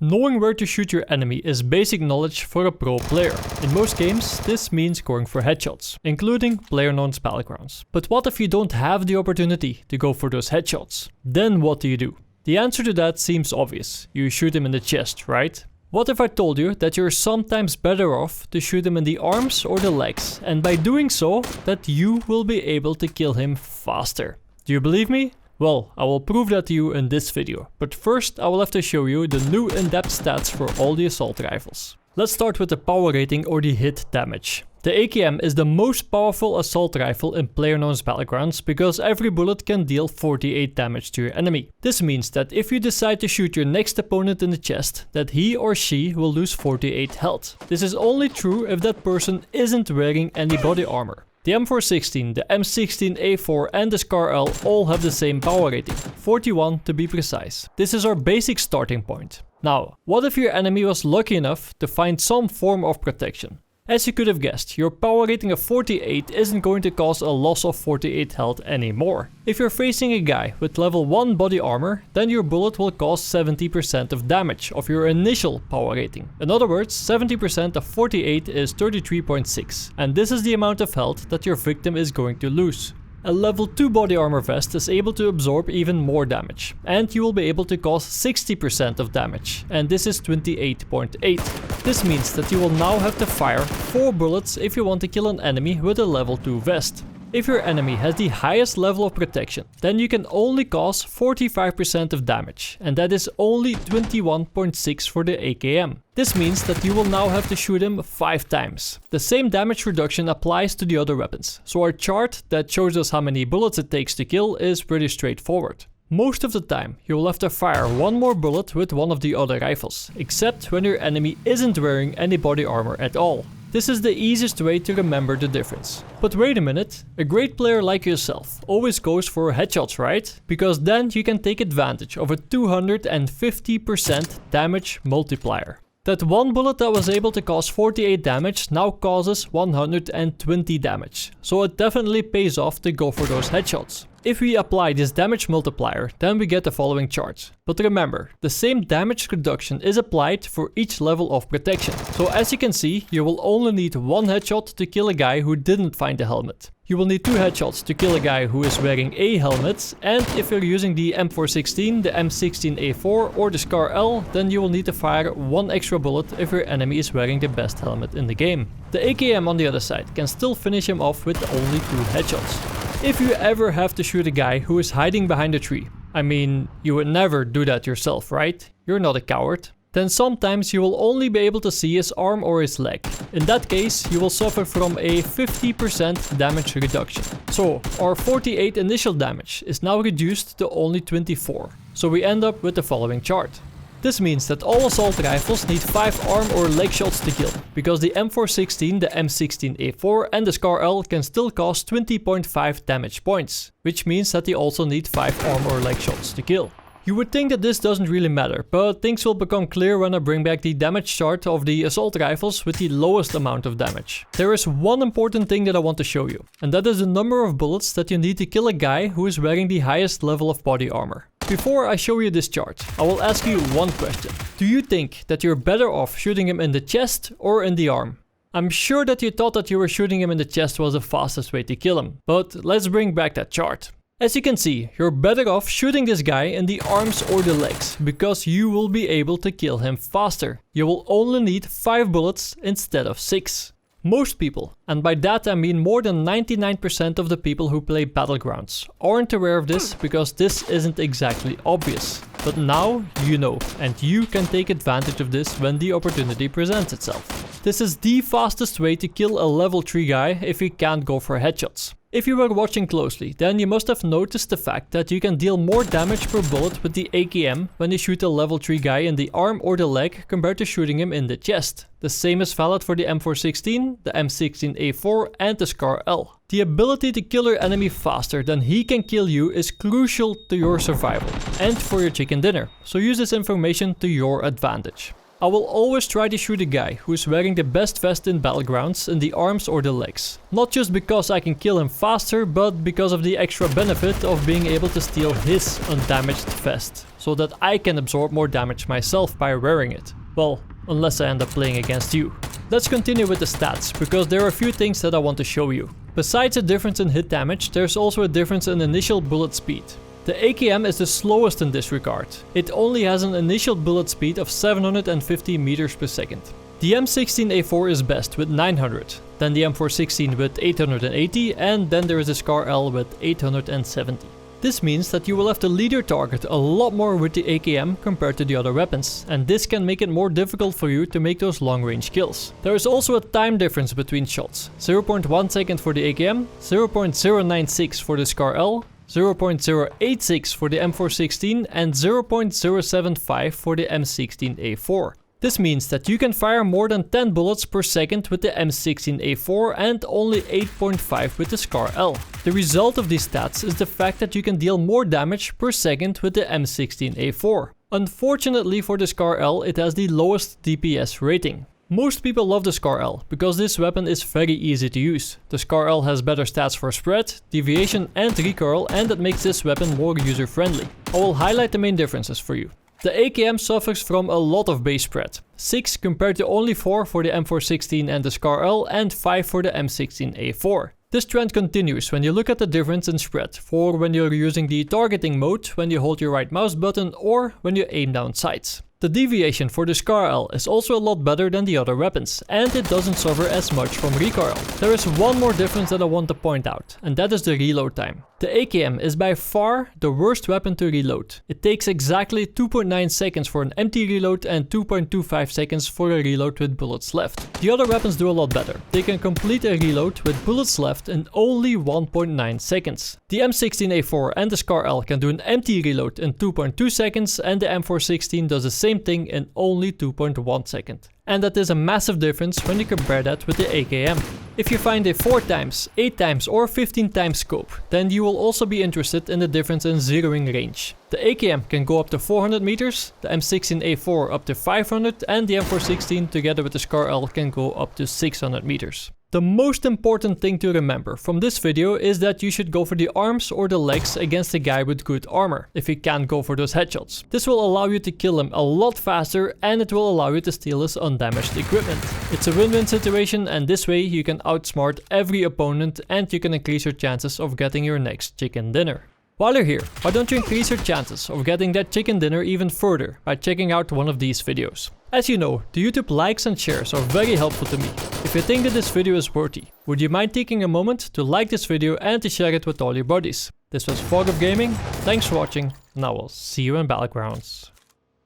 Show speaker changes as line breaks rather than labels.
Knowing where to shoot your enemy is basic knowledge for a pro player. In most games, this means going for headshots, including PlayerUnknown's Battlegrounds. But what if you don't have the opportunity to go for those headshots? Then what do? The answer to that seems obvious. You shoot him in the chest, right? What if I told you that you're sometimes better off to shoot him in the arms or the legs, and by doing so, that you will be able to kill him faster? Do you believe me? Well, I will prove that to you in this video, but first I will have to show you the new in-depth stats for all the assault rifles. Let's start with the power rating or the hit damage. The AKM is the most powerful assault rifle in PlayerUnknown's Battlegrounds because every bullet can deal 48 damage to your enemy. This means that if you decide to shoot your next opponent in the chest, that he or she will lose 48 health. This is only true if that person isn't wearing any body armor. The M416, the M16A4 and the SCAR-L all have the same power rating, 41 to be precise. This is our basic starting point. Now, what if your enemy was lucky enough to find some form of protection? As you could have guessed, your power rating of 48 isn't going to cause a loss of 48 health anymore. If you're facing a guy with level 1 body armor, then your bullet will cause 70% of damage of your initial power rating. In other words, 70% of 48 is 33.6, and this is the amount of health that your victim is going to lose. A level 2 body armor vest is able to absorb even more damage, and you will be able to cause 60% of damage, and this is 28.8. This means that you will now have to fire 4 bullets if you want to kill an enemy with a level 2 vest. If your enemy has the highest level of protection, then you can only cause 45% of damage, and that is only 21.6 for the AKM. This means that you will now have to shoot him 5 times. The same damage reduction applies to the other weapons, so our chart that shows us how many bullets it takes to kill is pretty straightforward. Most of the time, you will have to fire one more bullet with one of the other rifles, except when your enemy isn't wearing any body armor at all. This is the easiest way to remember the difference. But wait a minute, a great player like yourself always goes for headshots, right? Because then you can take advantage of a 250% damage multiplier. That one bullet that was able to cause 48 damage now causes 120 damage, so it definitely pays off to go for those headshots. If we apply this damage multiplier, then we get the following chart. But remember, the same damage reduction is applied for each level of protection. So as you can see, you will only need 1 headshot to kill a guy who didn't find a helmet. You will need 2 headshots to kill a guy who is wearing a helmet, and if you're using the M416, the M16A4 or the SCAR-L, then you will need to fire 1 extra bullet if your enemy is wearing the best helmet in the game. The AKM on the other side can still finish him off with only 2 headshots. If you ever have to shoot a guy who is hiding behind a tree, I mean, you would never do that yourself, right? You're not a coward. Then sometimes you will only be able to see his arm or his leg. In that case, you will suffer from a 50% damage reduction. So our 48 initial damage is now reduced to only 24. So we end up with the following chart. This means that all assault rifles need 5 arm or leg shots to kill, because the M416, the M16A4 and the SCAR-L can still cause 20.5 damage points, which means that they also need 5 arm or leg shots to kill. You would think that this doesn't really matter, but things will become clear when I bring back the damage chart of the assault rifles with the lowest amount of damage. There is one important thing that I want to show you, and that is the number of bullets that you need to kill a guy who is wearing the highest level of body armor. Before I show you this chart, I will ask you one question. Do you think that you're better off shooting him in the chest or in the arm? I'm sure that you thought that you were shooting him in the chest was the fastest way to kill him, but let's bring back that chart. As you can see, you're better off shooting this guy in the arms or the legs, because you will be able to kill him faster. You will only need 5 bullets instead of 6. Most people, and by that I mean more than 99% of the people who play Battlegrounds, aren't aware of this because this isn't exactly obvious. But now you know, and you can take advantage of this when the opportunity presents itself. This is the fastest way to kill a level 3 guy if you can't go for headshots. If you were watching closely, then you must have noticed the fact that you can deal more damage per bullet with the AKM when you shoot a level 3 guy in the arm or the leg compared to shooting him in the chest. The same is valid for the M416, the M16A4 and the SCAR-L. The ability to kill your enemy faster than he can kill you is crucial to your survival and for your chicken dinner, so use this information to your advantage. I will always try to shoot a guy who is wearing the best vest in Battlegrounds in the arms or the legs. Not just because I can kill him faster, but because of the extra benefit of being able to steal his undamaged vest. so that I can absorb more damage myself by wearing it. Well, unless I end up playing against you. Let's continue with the stats, because there are a few things that I want to show you. Besides a difference in hit damage, there's also a difference in initial bullet speed. The AKM is the slowest in this regard. It only has an initial bullet speed of 750 meters per second. The M16A4 is best with 900, then the M416 with 880, and then there is the SCAR L with 870. This means that you will have to lead your target a lot more with the AKM compared to the other weapons, and this can make it more difficult for you to make those long range kills. There is also a time difference between shots, 0.1 second for the AKM, 0.096 for the SCAR L, 0.086 for the M416 and 0.075 for the M16A4. This means that you can fire more than 10 bullets per second with the M16A4 and only 8.5 with the SCAR L. The result of these stats is the fact that you can deal more damage per second with the M16A4. Unfortunately for the SCAR L, it has the lowest DPS rating. Most people love the SCAR L because this weapon is very easy to use. The SCAR L has better stats for spread, deviation and recoil, and that makes this weapon more user friendly. I will highlight the main differences for you. The AKM suffers from a lot of base spread, 6 compared to only 4 for the M416 and the SCAR L and 5 for the M16A4. This trend continues when you look at the difference in spread for when you're using the targeting mode when you hold your right mouse button or when you aim down sights. The deviation for the SCAR L is also a lot better than the other weapons, and it doesn't suffer as much from recoil. There is one more difference that I want to point out, and that is the reload time. The AKM is by far the worst weapon to reload. It takes exactly 2.9 seconds for an empty reload and 2.25 seconds for a reload with bullets left. The other weapons do a lot better. They can complete a reload with bullets left in only 1.9 seconds. The M16A4 and the SCAR L can do an empty reload in 2.2 seconds and the M416 does the same thing in only 2.1 seconds. And that is a massive difference when you compare that with the AKM. If you find a 4 times, 8 times or 15 times scope, then you will also be interested in the difference in zeroing range. The AKM can go up to 400 meters, the M16A4 up to 500 and the M416 together with the SCAR L can go up to 600 meters. The most important thing to remember from this video is that you should go for the arms or the legs against a guy with good armor, if you can't go for those headshots. This will allow you to kill him a lot faster and it will allow you to steal his undamaged equipment. It's a win-win situation and this way you can outsmart every opponent and you can increase your chances of getting your next chicken dinner. While you're here, why don't you increase your chances of getting that chicken dinner even further by checking out one of these videos. As you know, the YouTube likes and shares are very helpful to me. If you think that this video is worthy, would you mind taking a moment to like this video and to share it with all your buddies? This was Fog of Gaming, thanks for watching, and I will see you in Battlegrounds.